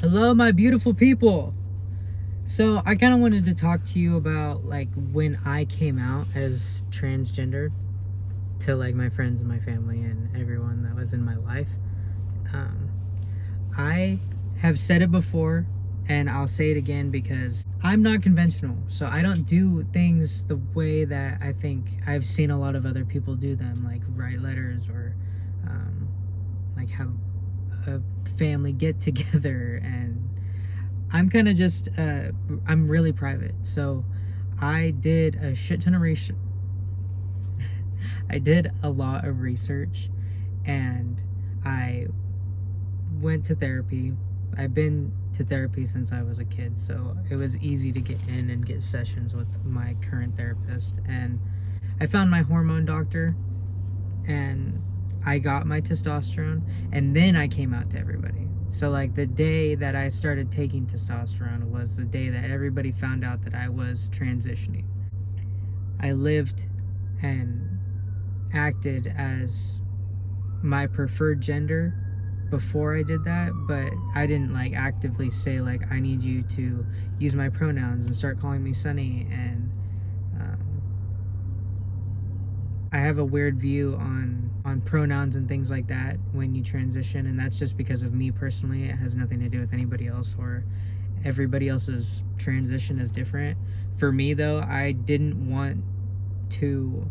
Hello, my beautiful people. So I kind of wanted to talk to you about like when I came out as transgender to like my friends and my family and everyone that was in my life. Um, I have said it before and I'll say it again because I'm not conventional. So I don't do things the way that I think I've seen a lot of other people do them, like write letters or like have a family get together. And I'm kind of just I'm really private. So I did a shit ton of research. I did a lot of research and I went to therapy. I've been to therapy since I was a kid, so it was easy to get in and get sessions with my current therapist. And I found my hormone doctor and I got my testosterone, and then I came out to everybody. So like the day that I started taking testosterone was the day that everybody found out that I was transitioning. I lived and acted as my preferred gender before I did that, but I didn't like actively say like I need you to use my pronouns and start calling me Sunny. And I have a weird view on pronouns and things like that when you transition, and that's just because of me personally. It has nothing to do with anybody else, or everybody else's transition is different. For me though, I didn't want to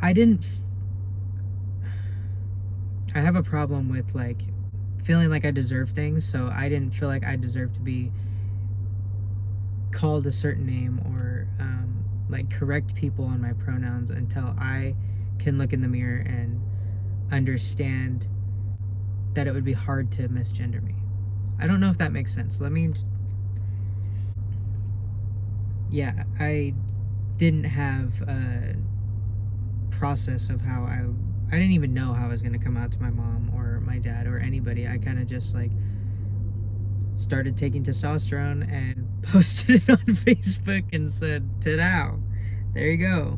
I didn't I have a problem with like feeling like I deserve things, so I didn't feel like I deserved to be called a certain name or like correct people on my pronouns until I can look in the mirror and understand that it would be hard to misgender me. I don't know if that makes sense. Yeah, I didn't have a process of how I didn't even know how I was going to come out to my mom or my dad or anybody. I kind of just like started taking testosterone and posted it on Facebook and said, "Ta-da, there you go."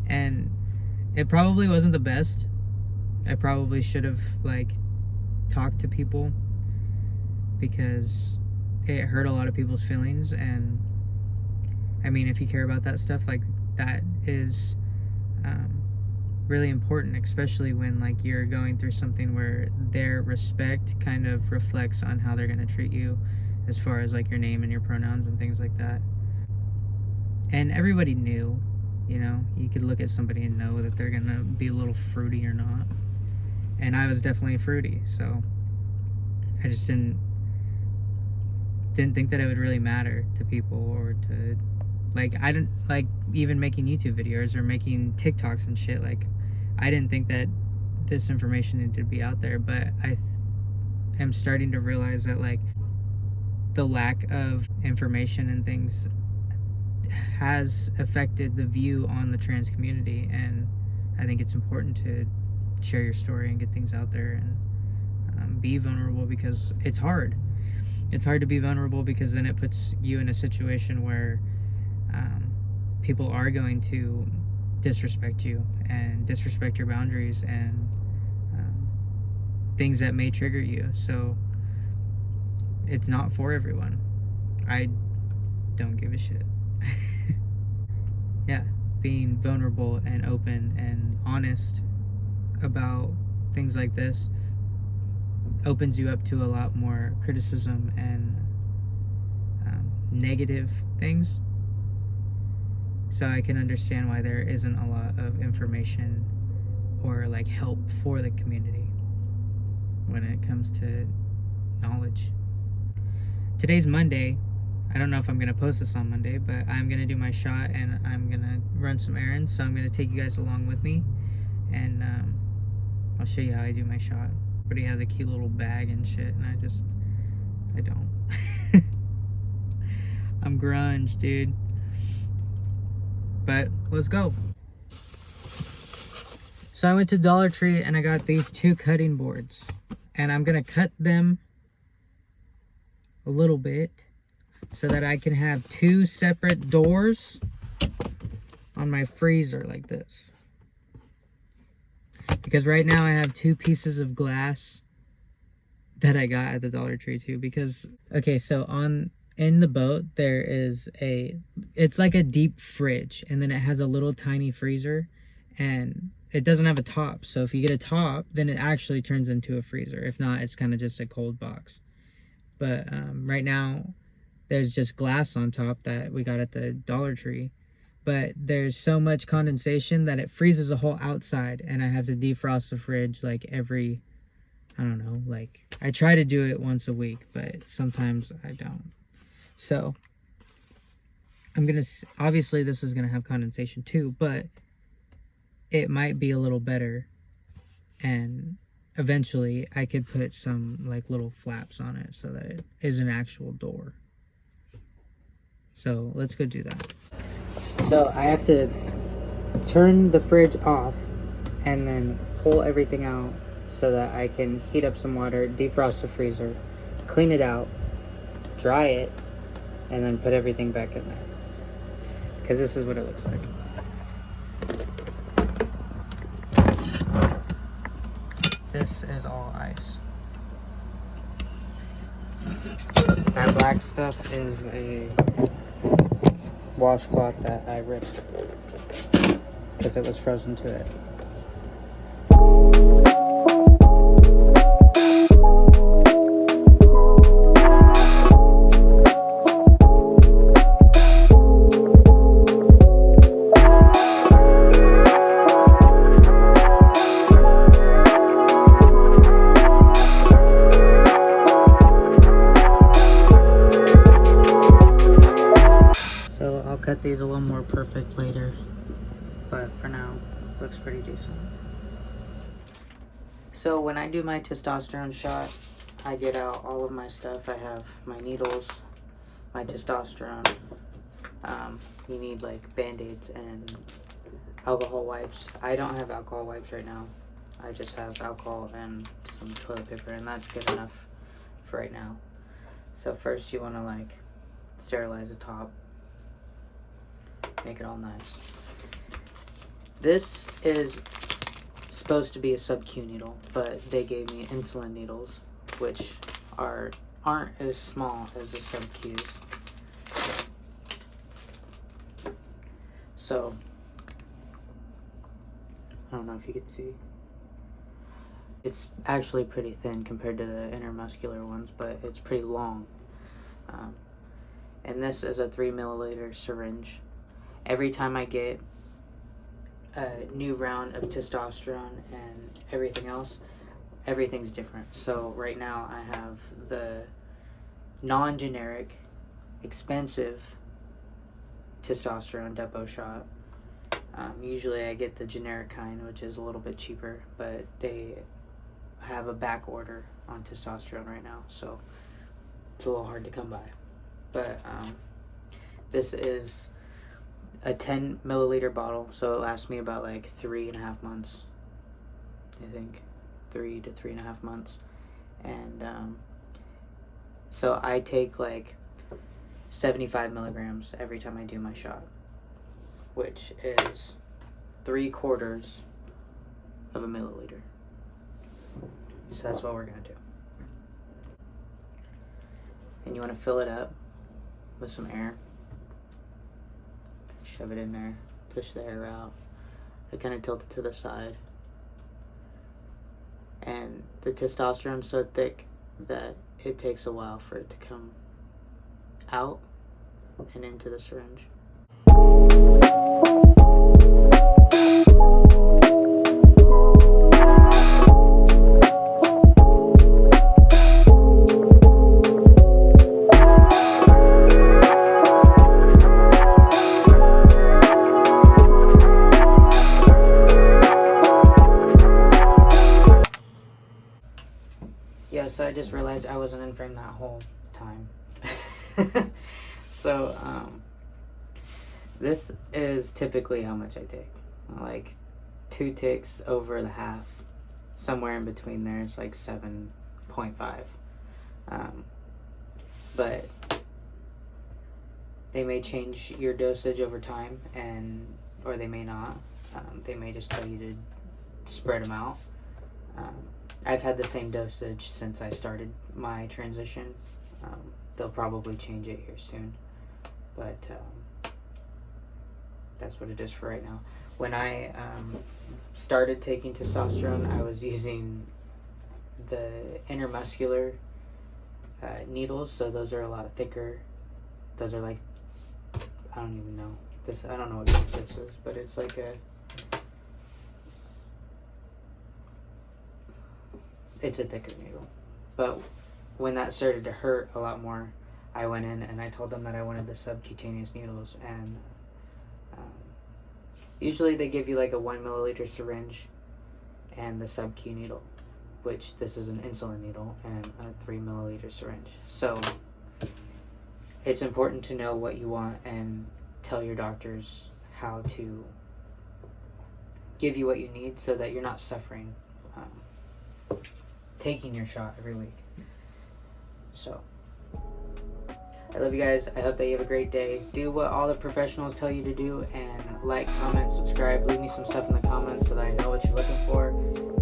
And it probably wasn't the best. I probably should have like talked to people because it hurt a lot of people's feelings. And I mean, if you care about that stuff, like that is really important, especially when like you're going through something where their respect kind of reflects on how they're going to treat you as far as like your name and your pronouns and things like that. And everybody knew, you know, you could look at somebody and know that they're going to be a little fruity or not. And I was definitely fruity, so I just didn't think that it would really matter to people, or to like, I didn't like even making YouTube videos or making TikToks and shit. Like, I didn't think that this information needed to be out there, but I am starting to realize that like the lack of information and things has affected the view on the trans community. And I think it's important to share your story and get things out there and be vulnerable, because it's hard. It's hard to be vulnerable because then it puts you in a situation where people are going to disrespect you and disrespect your boundaries and things that may trigger you. So it's not for everyone. I don't give a shit. Yeah, being vulnerable and open and honest about things like this opens you up to a lot more criticism and negative things. So I can understand why there isn't a lot of information or like help for the community when it comes to knowledge. Today's Monday. I don't know if I'm going to post this on Monday, but I'm going to do my shot and I'm going to run some errands. So I'm going to take you guys along with me, and I'll show you how I do my shot. But he has a cute little bag and shit, and I don't. I'm grunge, dude. But let's go. So I went to Dollar Tree and I got these 2 cutting boards, and I'm gonna cut them a little bit so that I can have 2 separate doors on my freezer like this. Because right now I have 2 pieces of glass that I got at the Dollar Tree too, because okay, so in the boat there is it's like a deep fridge, and then it has a little tiny freezer, and it doesn't have a top. So if you get a top, then it actually turns into a freezer. If not, it's kind of just a cold box. But right now there's just glass on top that we got at the Dollar Tree. But there's so much condensation that it freezes the whole outside, and I have to defrost the fridge like every, I don't know, like I try to do it once a week, but sometimes I don't. So obviously this is gonna have condensation too, but it might be a little better, and eventually I could put some like little flaps on it so that it is an actual door. So let's go do that. So I have to turn the fridge off and then pull everything out so that I can heat up some water, defrost the freezer, clean it out, dry it, and then put everything back in there. Because this is what it looks like. This is all ice. That black stuff is a washcloth that I ripped because it was frozen to it. So I'll cut these a little more perfect later, but for now, looks pretty decent. So when I do my testosterone shot, I get out all of my stuff. I have my needles, my testosterone. You need like band-aids and alcohol wipes. I don't have alcohol wipes right now. I just have alcohol and some toilet paper, and that's good enough for right now. So first you want to like sterilize the top. Make it all nice. This is supposed to be a sub-Q needle, but they gave me insulin needles, which aren't as small as the sub-Qs. So I don't know if you can see. It's actually pretty thin compared to the intermuscular ones, but it's pretty long. And this is a 3 milliliter syringe. Every time I get a new round of testosterone and everything else, everything's different. So right now I have the non-generic, expensive testosterone depot shot. Usually I get the generic kind, which is a little bit cheaper, but they have a back order on testosterone right now, so it's a little hard to come by. But this is a 10 milliliter bottle, so it lasts me about like 3.5 months. I think 3 to 3.5 months. And so I take like 75 milligrams every time I do my shot, which is 3/4 of a milliliter. So that's what we're gonna do. And you want to fill it up with some air. Shove it in there, push the air out. I kind of tilt it to the side. And the testosterone's so thick that it takes a while for it to come out and into the syringe. Yeah, so I just realized I wasn't in frame that whole time. So, this is typically how much I take. Like 2 ticks over the half, somewhere in between there. It's like 7.5. But they may change your dosage over time, or they may not. They may just tell you to spread them out. I've had the same dosage since I started my transition. They'll probably change it here soon, but that's what it is for right now. When I started taking testosterone, I was using the intermuscular needles, so those are a lot thicker. Those are like, I don't even know this. I don't know what gauge this is, but it's like it's a thicker needle. But when that started to hurt a lot more, I went in and I told them that I wanted the subcutaneous needles, and usually they give you like a 1 milliliter syringe and the sub-Q needle, which this is an insulin needle, and a 3 milliliter syringe. So it's important to know what you want and tell your doctors how to give you what you need so that you're not suffering taking your shot every week. So I love you guys. I hope that you have a great day. Do what all the professionals tell you to do, and like, comment, subscribe. Leave me some stuff in the comments so that I know what you're looking for.